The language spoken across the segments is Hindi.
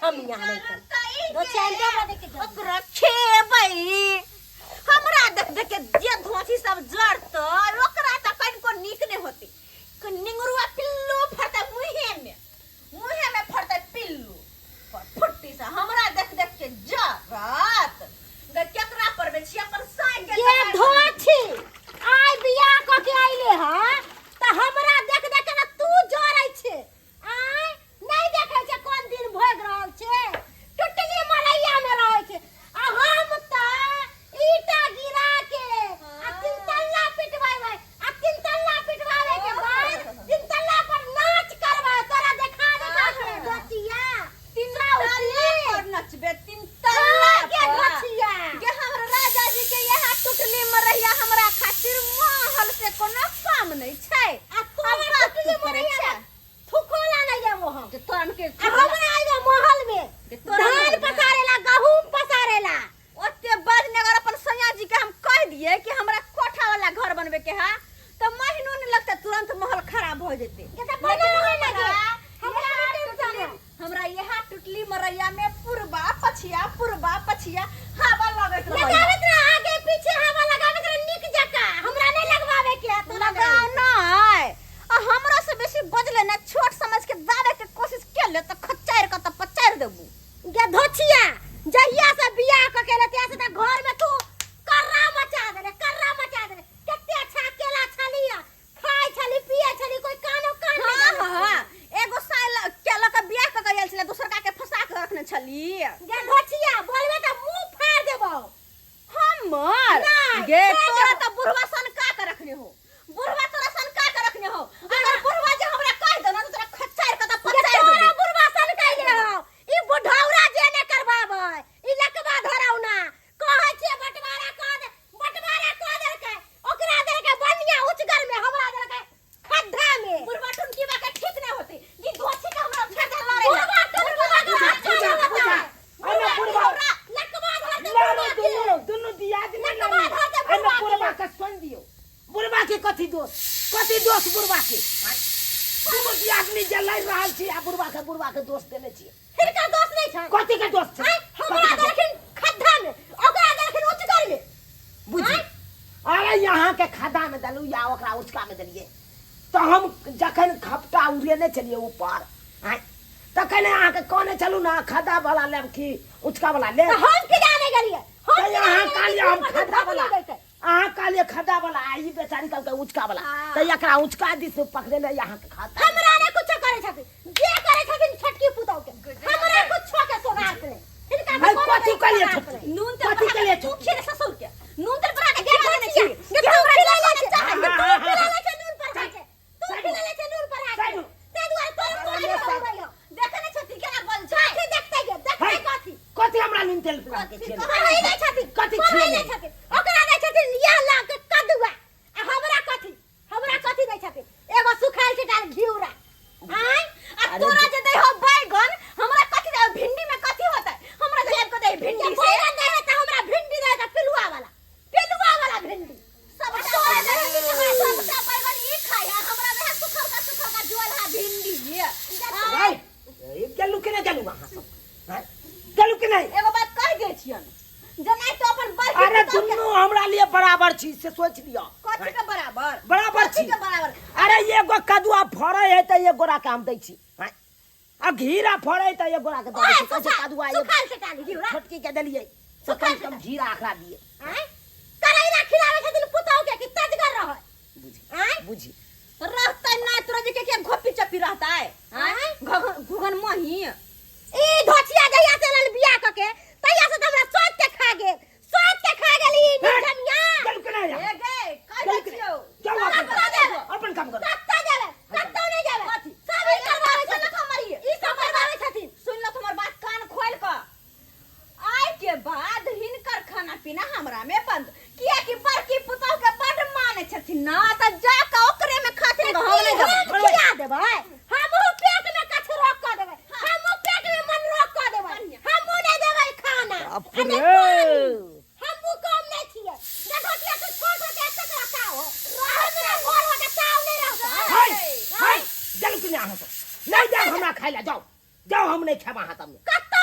छमिया नहीं दो चैंटे में देख के ओकरा खेबई हमरा देख देख के जे धोसी सब जड़त ओकरा त कनको नीक ने होती निंगरुआ पिल्लू फरता मुहे में फरता पिल्लू फुट्टी सा हमरा देख देख के जरत केकरा पर बेची अपन साइ के धोछी आइ बियाह क के आइले ह त हमरा देख देख के तू जरै छे आइ नहीं देखे छे कोन दिन भोग रहल छे टुटली मरैया में रहै छे आ हम त ईटा गिरा के आ तीन तल्ला पिटवाई आ तीन तल्ला पिटवावे के बाद तीन तल्ला पर नाच करवा तोरा देखा दे धोचिया तीन तल्ला पर नचबे तीन तल्ला के धोचिया के हमरा राजा जी के यहाँ टुटली मरैया हमरा खातिर महल से कोनो काम नहीं छै आ तोरा टुटली मरैया थुकोला नहीं है मोह जे तोरन के हमरा आइगा महल में धान पसारेला गहूम पसारेला ओते बाद नगर अपन सैया जी के हम कह दिए कि हमरा कोठा वाला घर बनबे के है तो महीनों नहीं लगता तुरंत महल खराब हो जेते हमरा यहाँ टुटली मरैया में पूर्वा पछिया हवा लगत लगावत रह आगे पीछे हवा लगावत रह निक जका हमरा नहीं लगवावे के तो लगाओ नहीं आ हमरा से बेसी बजले ना छोट समझ के दावे के कोशिश के ले तो खच्चार का तो पचार देबू के धोचिया जहिया से बियाह क के लेते से त घर में तू कर्रा मचा दे केते अच्छा केला छलिया खाई छली पिए छली कोई कानो कान नहीं हां एगो साल केला का बियाह क के आइल छले दूसर का के फंसा के रखने छली के धोचिया बोलबे त मुंह फाड़ देबो हमर गे तोरा त बुढ़वा सन का के रखने हो बुढ़वा तोरा सन का के रखने हो अगर बुढ़वा जे हमरा कह दे ना तोरा खच्चार का त पचार दे तोरा बुढ़वा सन कहले हो ई बुढ़ौरा जे ने करबाबै ई लकवा धराउ ना कहै छे बटवारा क दे के ओकरा दे के बनिया उचगर में हमरा दे के खड्डा में बुढ़वा टुनकी बा के ठीक न होती ई धोछी के हमरा फेंका लड़े बुढ़वा टुनकी बा अरे बुढ़वा लकवा धर दे दुनु दियाद में अरे बुढ़वा का सुन दियो बुढ़वा के कथी दोष बुढ़वा के दुनु दियाद में जलाई रहल छी आ बुढ़वा के दोष देले छी फिर का दोष नहीं छ कथी के दोष छै हमरा देखिन खड्डा में ओकरा देखिन उचगर में बुझी अरे यहाँ के खड्डा में दलू या ओकरा उचका में दलिए तो हम जखन खपटा उड़ेने चलिए ऊपर तखन अहाँ के कहने चलू ना खड्डा वाला लेब की उचका वाला ले हम के जाने गेलिए तो यहाँ कालिए हम खड्डा वाला अहाँ कालिए खड्डा वाला आई बेचारी कल के उचका वाला तो एकरा उचका दिस पकड़े ले यहाँ के खाता हमरा ने कुछ करे छथिन जे करे छथिन छटकी पुतौ के हमरा कुछ के सोगात ने इनका भाई कथी के लिए नून ते कथी के लिए तू खेले ससुर के नून ते बना के खिला देने छी ये तू खिला ले छे नून पर खाके तू खिला ले छे नून पर खाके ते दुआरे तोर रहियो देखने छती केना बन छै छे देखते कथी कथी हमरा नींद तेल पिला के खेल कहै नै छथिन कथी कहै खेल नै छथिन ओकरा नै छथिन या ला के कदुआ आ हमरा कथी नै छथिन एगो सुखाइल छै तार घिउरा आय आ तोरा जे दे हो बैगन हमरा कथी दे भिंडी में कथी होतै हमरा दे को दे भिंडी से बैगन दे त हमरा भिंडी दे त पिलुआ वाला भिंडी सब तोरा दे सब बैगन ई खाय हमरा दे सुखल का जोलहा भिंडी ये भाई गेलू के नहीं गेलू वहां सब गेलू के नहीं एगो बात कह दे छियन जनाई तो अपन बड़ अरे दुनु हमरा लिए बराबर छी से सोच लियो कथी के बराबर बराबर छी के बराबर अरे एगो कदुआ फड़े है त एगो गोरा काम दै छी आ घीरा फड़े त एगो गोरा के दै छी कैसे कदुआ ये सुखाइल छै तार घिउरा छोटकी के देलिए से कम घीरा आखरा दिए आय करैला खिलावे छथिन पुतौ के कि तजगर रह बुझी रहतै ना तोरा जे के घोपी चपी रहतै हैं घुगन मही ई धोचिया जहिया से लल बियाह क के तहिया से हमरा सोच के खा गेली निठनिया गेलू के नहीं ए गे कह दे छियो जाओ अपन काम करो कत्ता जावे कत्ता नहीं जावे सब ई करवावे चल छथिन हमारी ई सब करवावे छथिन सुन ल तुम्हार बात कान खोल क आय के बाद हिनकर खाना पीना हमरा में बंद किया कि बड़की पुतौ के बड़ माने छथिन ना त जा के ओकरे में खातिर हम नहीं देबै खिला देबै हमहु पेट में कछ रोक क देबै हमहु पेट में मन रोक क देबै हमहु नहीं देबै खाना अपने हमहु कम नहीं छियै देखो कि तू छोट के तक रखा हो हमरा घर में चाव नहीं रहता हाय गेलू के नहीं अहाँ सब नहीं जाओ हमरा खाइला जाओ हम नहीं खाबा हाथ में कत्ता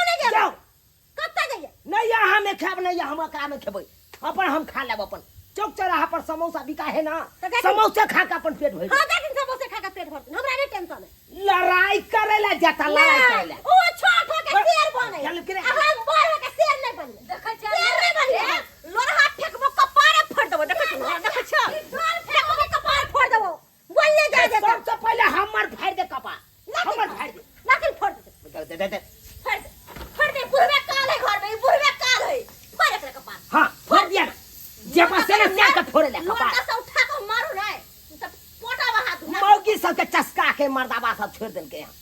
में खाब नहीं या हम एकरा में खेबै अपन हम खा लेब अपन चौक चौराहा पर समोसा बिका है ना तो क्या- समोसा खा के अपन पेट भर हां लेकिन समोसे खा के पेट भरते हमरा नहीं टेंशन है लड़ाई करे ला जाता लड़ाई करे ला ओ छोट हो के शेर बने चल के रे। हम बड़ हो के शेर नहीं बने देखै छ शेर नहीं बने लोरहा फेकबो कपारे फोड़ देबो देखै छ फेंको के कपार फोड़ देबो बोलने जा दे सबसे पहले हमर फाड़ दे कपा हमर फाड़ दे लेकिन फोड़ दे दे फड़ दे बुढ़वे काल है घर में बुढ़वे काल है फड़ एकरा कपार हां फोड़ दिया ना जे पास से ना के फोड़ ले कपा लोटा से उठा के मारू ना सब पोटा बहा दू मौगी सबके चस्का के मर्दाबा सब छोड़ देल के यहाँ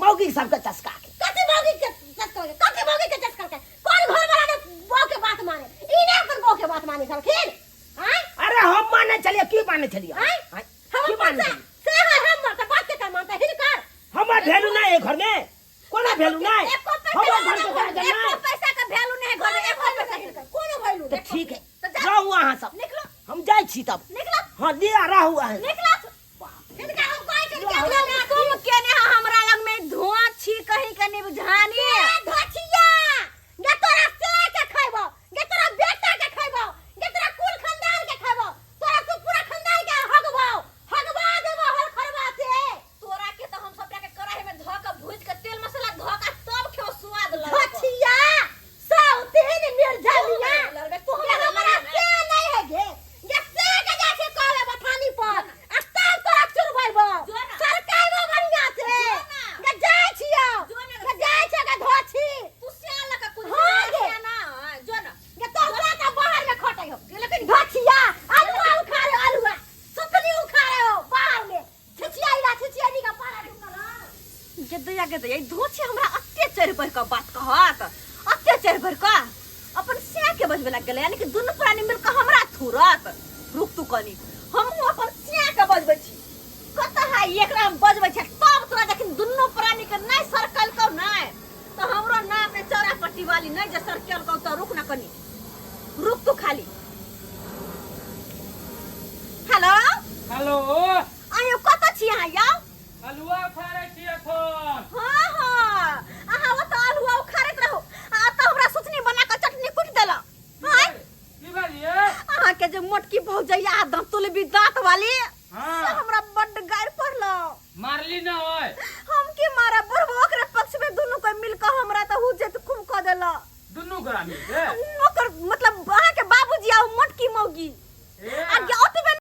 मौगी सबके चस्का के कति मौगी के चस्का के कति मौगी के चस्का के कौन घर वाला ने बो के बात माने इने अपन बो के बात माने छलखिन हैं अरे हम माने चलिए की माने चलिए हैं की हम माने पैसा चलिए से हम का बात के मानता हिनकर हमर भेलू ना है घर में कोना भेलू ना है एको हमर घर के पैसा जाना एको पैसा का वैल्यू नहीं है घर में एको पैसा हिनकर कोनो भइलू तो ठीक है तो जा। रहू वहां सब निकलो हम जाई छी तब निकलो हां दिया रहू वहां निकलो हिनकर हम कोई के क्या क्या हो तुम केने हमरा लग में धुआं छी कहीं के निबझानी धचिया गे तोरा से के खइबो गे तोरा बेटा के खइबो गे तोरा कुल खानदान के खइबो तोरा तो पूरा खानदान के हगबा देबो हर खरबा से तोरा के तो हम सबटा के कढ़ाई में धो के भूज के तेल मसाला धो के तब खेओ स्वाद लगो धचिया साउथीन मिर्झालिया लगबे तू ये हमरा से नहीं है गे ये से के जा के कहले बथानी पर आ तब तोरा चुरबैबो जो ना। सरकाइबो बढ़िया से जो ना। गे जाय छियो जो ना। गे जाय छ गे धोची तू सियान लगा कुछ हाँ गे। ना जो ना गे तोरा का बाहर में खटै हो लेकिन धचिया आलू उखा रे आलू सुतली उखा रे हो बाहर में छिछिया नी का पारा ढुकल जद्दया के ये धोछी हमरा अत्याचार पर का बात कहत अत्याचार पर का अपन सिया के बजबे लग गेले यानी कि दुनु प्राणी मिल के हमरा थुरत रुक तू कनी हम अपन सिया के बजबे छी कत है एकरा हम बजबे छी तब तोरा जखन दुनु प्राणी के नहीं सर्कल को नहीं तो हमरो नाम में चौरा पट्टी वाली नहीं जे सर्कल को तो रुक ना कनी रुक तू खाली हेलो हेलो आयो कत छी यहाँ याओ हलुआ खारे छी एखन हाँ हाँ अहाँ वो तो आलू उखाड़त रहो आ तो हमरा सोचनी बना के चटनी कुट देला हाय की बालिए अहाँ के जे मोटकी भौजैया दंतुल भी दांत वाली हाँ। से हमरा बड्ड गायर पड़लो मारली ना होय हम की मारा बुढ़बो ओकरे पक्ष में दुनु को मिल के हमरा तो हुजे तो खूब क देला दुनू गोरा मिल के ओकर मतलब अहाँ के बाबूजी आ मोटकी मौगी ए आ ओतबे